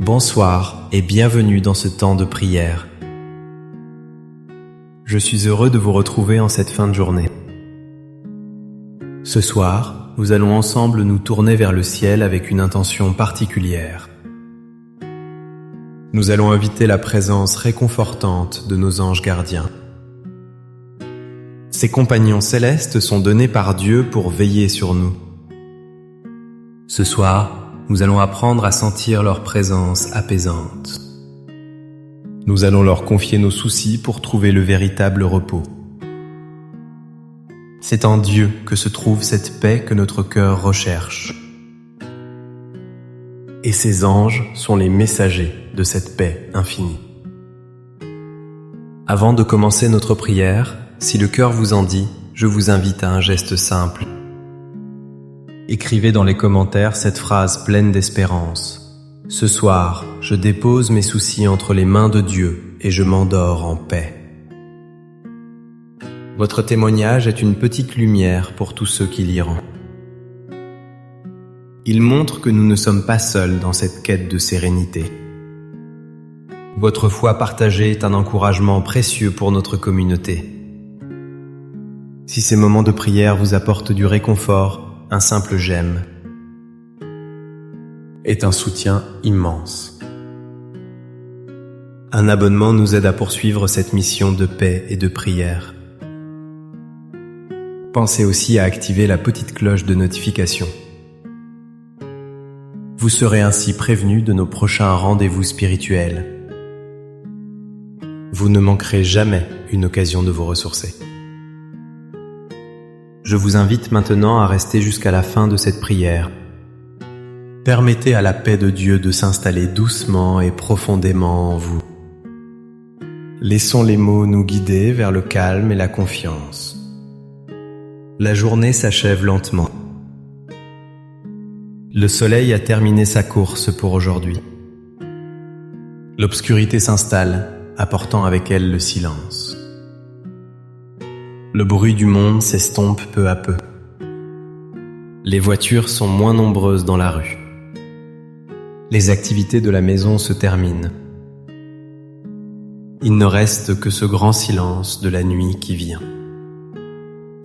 Bonsoir et bienvenue dans ce temps de prière. Je suis heureux de vous retrouver en cette fin de journée. Ce soir, nous allons ensemble nous tourner vers le ciel avec une intention particulière. Nous allons inviter la présence réconfortante de nos anges gardiens. Ces compagnons célestes sont donnés par Dieu pour veiller sur nous. Ce soir, nous allons apprendre à sentir leur présence apaisante. Nous allons leur confier nos soucis pour trouver le véritable repos. C'est en Dieu que se trouve cette paix que notre cœur recherche. Et ces anges sont les messagers de cette paix infinie. Avant de commencer notre prière, si le cœur vous en dit, je vous invite à un geste simple. Écrivez dans les commentaires cette phrase pleine d'espérance. Ce soir, je dépose mes soucis entre les mains de Dieu et je m'endors en paix. Votre témoignage est une petite lumière pour tous ceux qui liront. Il montre que nous ne sommes pas seuls dans cette quête de sérénité. Votre foi partagée est un encouragement précieux pour notre communauté. Si ces moments de prière vous apportent du réconfort, un simple j'aime est un soutien immense. Un abonnement nous aide à poursuivre cette mission de paix et de prière. Pensez aussi à activer la petite cloche de notification. Vous serez ainsi prévenu de nos prochains rendez-vous spirituels. Vous ne manquerez jamais une occasion de vous ressourcer. Je vous invite maintenant à rester jusqu'à la fin de cette prière. Permettez à la paix de Dieu de s'installer doucement et profondément en vous. Laissons les mots nous guider vers le calme et la confiance. La journée s'achève lentement. Le soleil a terminé sa course pour aujourd'hui. L'obscurité s'installe, apportant avec elle le silence. Le bruit du monde s'estompe peu à peu. Les voitures sont moins nombreuses dans la rue. Les activités de la maison se terminent. Il ne reste que ce grand silence de la nuit qui vient.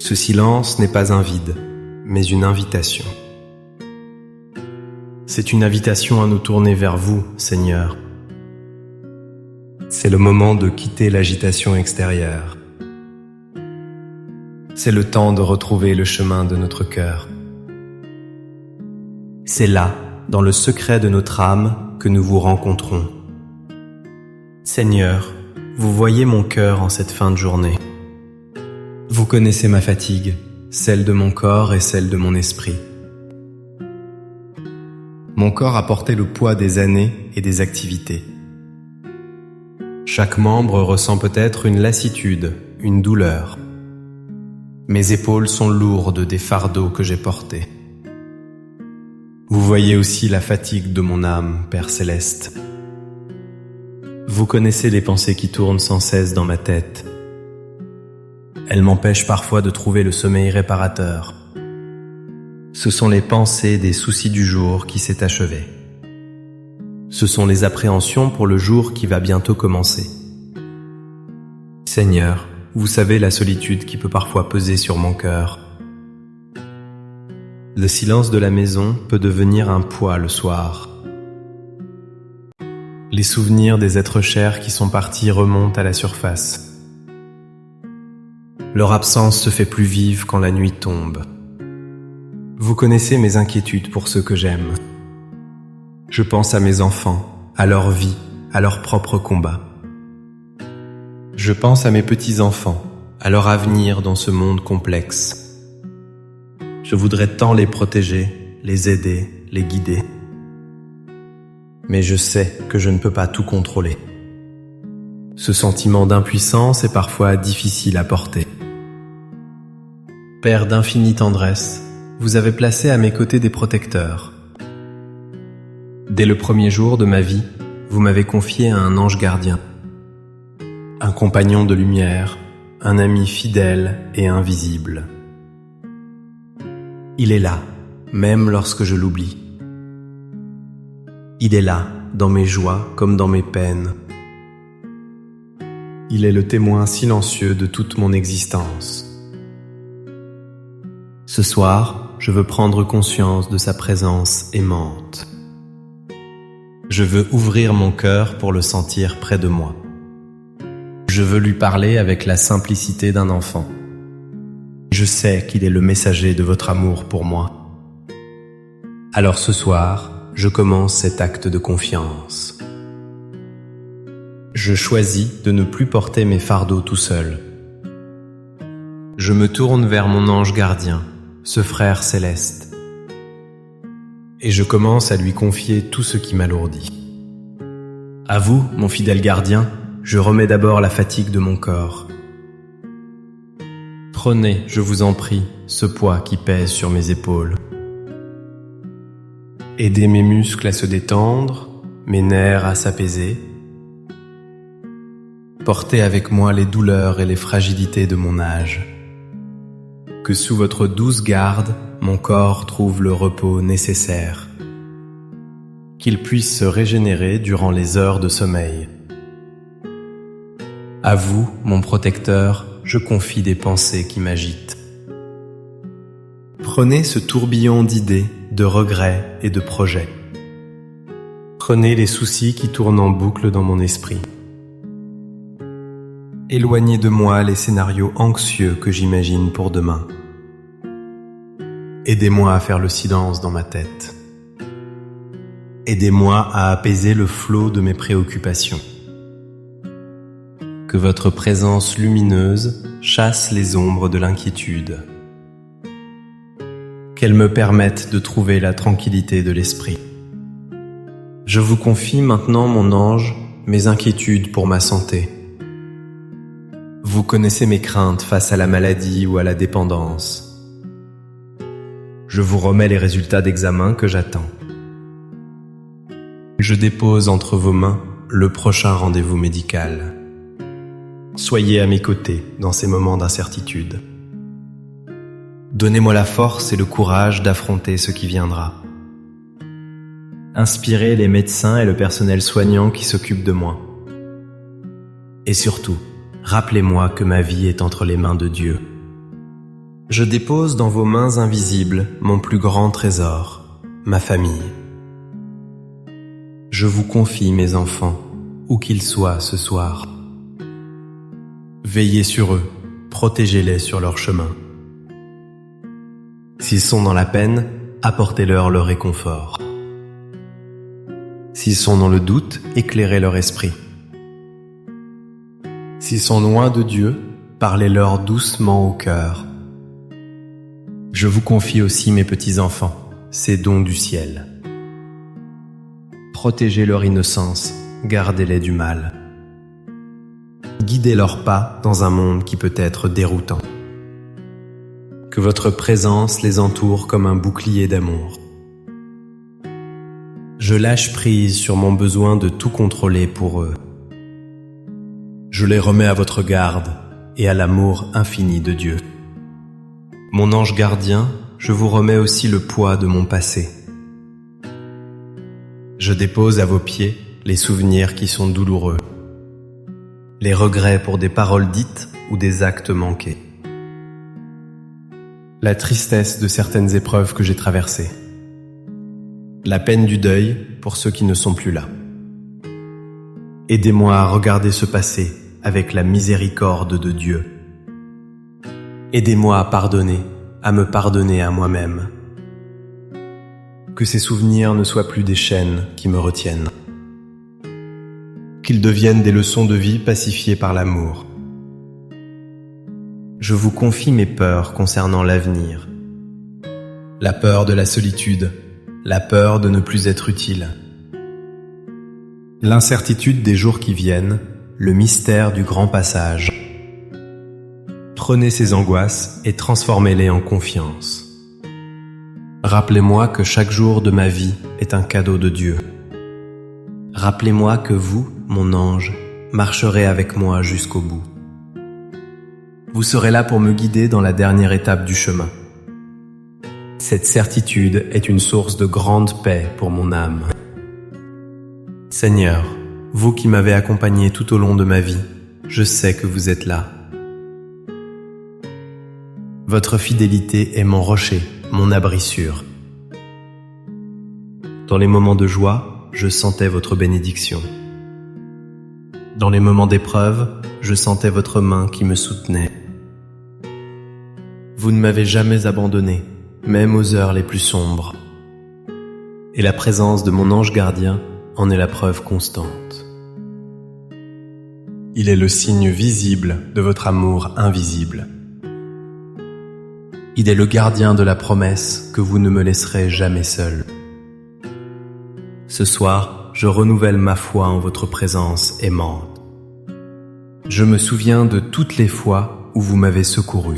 Ce silence n'est pas un vide, mais une invitation. C'est une invitation à nous tourner vers vous, Seigneur. C'est le moment de quitter l'agitation extérieure. C'est le temps de retrouver le chemin de notre cœur. C'est là, dans le secret de notre âme, que nous vous rencontrons. Seigneur, vous voyez mon cœur en cette fin de journée. Vous connaissez ma fatigue, celle de mon corps et celle de mon esprit. Mon corps a porté le poids des années et des activités. Chaque membre ressent peut-être une lassitude, une douleur. Mes épaules sont lourdes des fardeaux que j'ai portés. Vous voyez aussi la fatigue de mon âme, Père Céleste. Vous connaissez les pensées qui tournent sans cesse dans ma tête. Elles m'empêchent parfois de trouver le sommeil réparateur. Ce sont les pensées des soucis du jour qui s'est achevé. Ce sont les appréhensions pour le jour qui va bientôt commencer. Seigneur, vous savez la solitude qui peut parfois peser sur mon cœur. Le silence de la maison peut devenir un poids le soir. Les souvenirs des êtres chers qui sont partis remontent à la surface. Leur absence se fait plus vive quand la nuit tombe. Vous connaissez mes inquiétudes pour ceux que j'aime. Je pense à mes enfants, à leur vie, à leur propre combat. Je pense à mes petits-enfants, à leur avenir dans ce monde complexe. Je voudrais tant les protéger, les aider, les guider. Mais je sais que je ne peux pas tout contrôler. Ce sentiment d'impuissance est parfois difficile à porter. Père d'infinie tendresse, vous avez placé à mes côtés des protecteurs. Dès le premier jour de ma vie, vous m'avez confié à un ange gardien. Un compagnon de lumière, un ami fidèle et invisible. Il est là, même lorsque je l'oublie. Il est là, dans mes joies comme dans mes peines. Il est le témoin silencieux de toute mon existence. Ce soir, je veux prendre conscience de sa présence aimante. Je veux ouvrir mon cœur pour le sentir près de moi. Je veux lui parler avec la simplicité d'un enfant. Je sais qu'il est le messager de votre amour pour moi. Alors ce soir, je commence cet acte de confiance. Je choisis de ne plus porter mes fardeaux tout seul. Je me tourne vers mon ange gardien, ce frère céleste, et je commence à lui confier tout ce qui m'alourdit. À vous, mon fidèle gardien, je remets d'abord la fatigue de mon corps. Prenez, je vous en prie, ce poids qui pèse sur mes épaules. Aidez mes muscles à se détendre, mes nerfs à s'apaiser. Portez avec moi les douleurs et les fragilités de mon âge. Que sous votre douce garde, mon corps trouve le repos nécessaire. Qu'il puisse se régénérer durant les heures de sommeil. À vous, mon protecteur, je confie des pensées qui m'agitent. Prenez ce tourbillon d'idées, de regrets et de projets. Prenez les soucis qui tournent en boucle dans mon esprit. Éloignez de moi les scénarios anxieux que j'imagine pour demain. Aidez-moi à faire le silence dans ma tête. Aidez-moi à apaiser le flot de mes préoccupations. Que votre présence lumineuse chasse les ombres de l'inquiétude. Qu'elle me permette de trouver la tranquillité de l'esprit. Je vous confie maintenant, mon ange, mes inquiétudes pour ma santé. Vous connaissez mes craintes face à la maladie ou à la dépendance. Je vous remets les résultats d'examen que j'attends. Je dépose entre vos mains le prochain rendez-vous médical. Soyez à mes côtés dans ces moments d'incertitude. Donnez-moi la force et le courage d'affronter ce qui viendra. Inspirez les médecins et le personnel soignant qui s'occupent de moi. Et surtout, rappelez-moi que ma vie est entre les mains de Dieu. Je dépose dans vos mains invisibles mon plus grand trésor, ma famille. Je vous confie mes enfants, où qu'ils soient ce soir. Veillez sur eux, protégez-les sur leur chemin. S'ils sont dans la peine, apportez-leur le réconfort. S'ils sont dans le doute, éclairez leur esprit. S'ils sont loin de Dieu, parlez-leur doucement au cœur. Je vous confie aussi mes petits-enfants, ces dons du ciel. Protégez leur innocence, gardez-les du mal. Guidez leurs pas dans un monde qui peut être déroutant. Que votre présence les entoure comme un bouclier d'amour. Je lâche prise sur mon besoin de tout contrôler pour eux. Je les remets à votre garde et à l'amour infini de Dieu. Mon ange gardien, je vous remets aussi le poids de mon passé. Je dépose à vos pieds les souvenirs qui sont douloureux, les regrets pour des paroles dites ou des actes manqués, la tristesse de certaines épreuves que j'ai traversées, la peine du deuil pour ceux qui ne sont plus là. Aidez-moi à regarder ce passé avec la miséricorde de Dieu. Aidez-moi à pardonner, à me pardonner à moi-même. Que ces souvenirs ne soient plus des chaînes qui me retiennent. Qu'ils deviennent des leçons de vie pacifiées par l'amour. Je vous confie mes peurs concernant l'avenir. La peur de la solitude, la peur de ne plus être utile. L'incertitude des jours qui viennent, le mystère du grand passage. Prenez ces angoisses et transformez-les en confiance. Rappelez-moi que chaque jour de ma vie est un cadeau de Dieu. Rappelez-moi que vous, mon ange, marcherez avec moi jusqu'au bout. Vous serez là pour me guider dans la dernière étape du chemin. Cette certitude est une source de grande paix pour mon âme. Seigneur, vous qui m'avez accompagné tout au long de ma vie, je sais que vous êtes là. Votre fidélité est mon rocher, mon abri sûr. Dans les moments de joie, je sentais votre bénédiction. Dans les moments d'épreuve, je sentais votre main qui me soutenait. Vous ne m'avez jamais abandonné, même aux heures les plus sombres. Et la présence de mon ange gardien en est la preuve constante. Il est le signe visible de votre amour invisible. Il est le gardien de la promesse que vous ne me laisserez jamais seul. Ce soir, je renouvelle ma foi en votre présence aimante. Je me souviens de toutes les fois où vous m'avez secouru.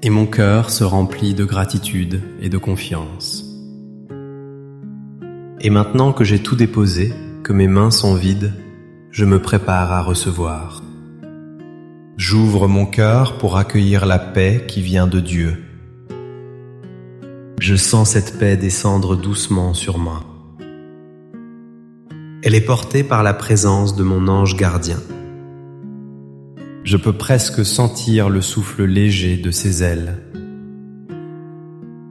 Et mon cœur se remplit de gratitude et de confiance. Et maintenant que j'ai tout déposé, que mes mains sont vides, je me prépare à recevoir. J'ouvre mon cœur pour accueillir la paix qui vient de Dieu. Je sens cette paix descendre doucement sur moi. Elle est portée par la présence de mon ange gardien. Je peux presque sentir le souffle léger de ses ailes.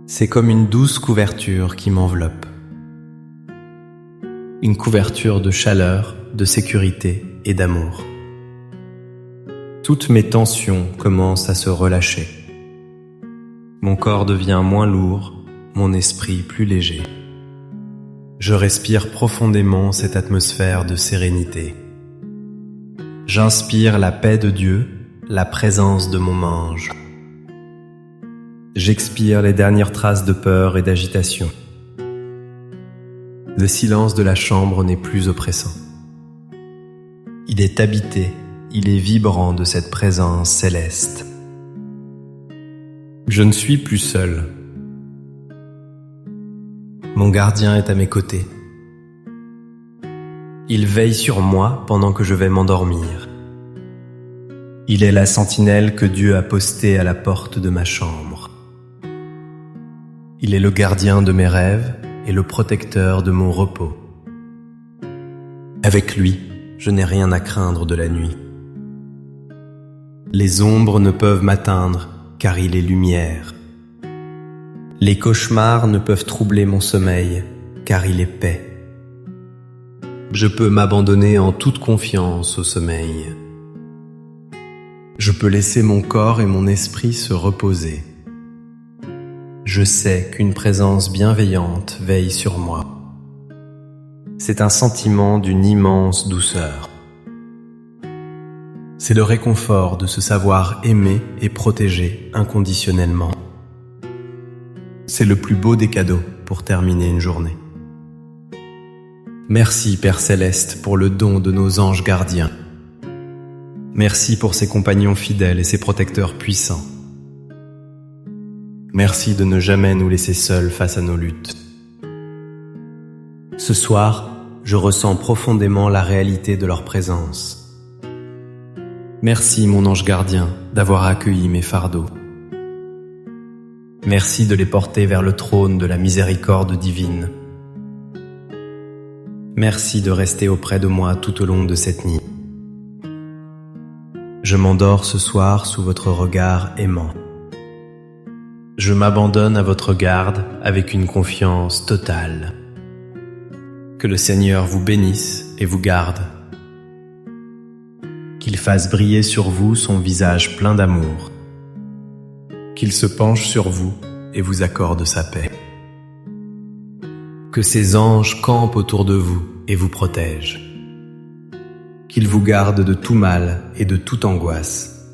C'est comme une douce couverture qui m'enveloppe. Une couverture de chaleur, de sécurité et d'amour. Toutes mes tensions commencent à se relâcher. Mon corps devient moins lourd, mon esprit plus léger. Je respire profondément cette atmosphère de sérénité. J'inspire la paix de Dieu, la présence de mon ange. J'expire les dernières traces de peur et d'agitation. Le silence de la chambre n'est plus oppressant. Il est habité, il est vibrant de cette présence céleste. Je ne suis plus seul. Mon gardien est à mes côtés. Il veille sur moi pendant que je vais m'endormir. Il est la sentinelle que Dieu a postée à la porte de ma chambre. Il est le gardien de mes rêves et le protecteur de mon repos. Avec lui, je n'ai rien à craindre de la nuit. Les ombres ne peuvent m'atteindre, car il est lumière. Les cauchemars ne peuvent troubler mon sommeil, car il est paix. Je peux m'abandonner en toute confiance au sommeil. Je peux laisser mon corps et mon esprit se reposer. Je sais qu'une présence bienveillante veille sur moi. C'est un sentiment d'une immense douceur. C'est le réconfort de se savoir aimé et protégé inconditionnellement. C'est le plus beau des cadeaux pour terminer une journée. Merci Père Céleste pour le don de nos anges gardiens. Merci pour ces compagnons fidèles et ces protecteurs puissants. Merci de ne jamais nous laisser seuls face à nos luttes. Ce soir, je ressens profondément la réalité de leur présence. Merci mon ange gardien d'avoir accueilli mes fardeaux. Merci de les porter vers le trône de la miséricorde divine. Merci de rester auprès de moi tout au long de cette nuit. Je m'endors ce soir sous votre regard aimant. Je m'abandonne à votre garde avec une confiance totale. Que le Seigneur vous bénisse et vous garde. Qu'il fasse briller sur vous son visage plein d'amour. Qu'il se penche sur vous et vous accorde sa paix. Que ses anges campent autour de vous et vous protègent. Qu'il vous garde de tout mal et de toute angoisse.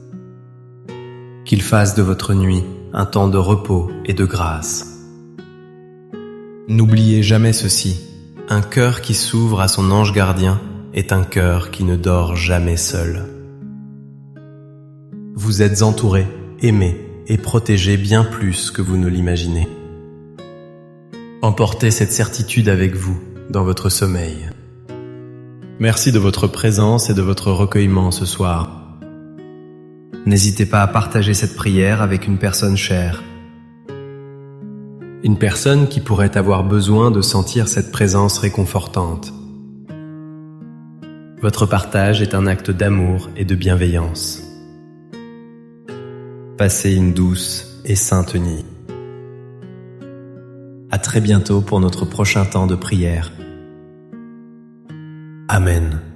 Qu'il fasse de votre nuit un temps de repos et de grâce. N'oubliez jamais ceci, un cœur qui s'ouvre à son ange gardien est un cœur qui ne dort jamais seul. Vous êtes entourés, aimés et protégés bien plus que vous ne l'imaginez. Emportez cette certitude avec vous dans votre sommeil. Merci de votre présence et de votre recueillement ce soir. N'hésitez pas à partager cette prière avec une personne chère. une personne qui pourrait avoir besoin de sentir cette présence réconfortante. Votre partage est un acte d'amour et de bienveillance. Passez une douce et sainte nuit. À très bientôt pour notre prochain temps de prière. Amen.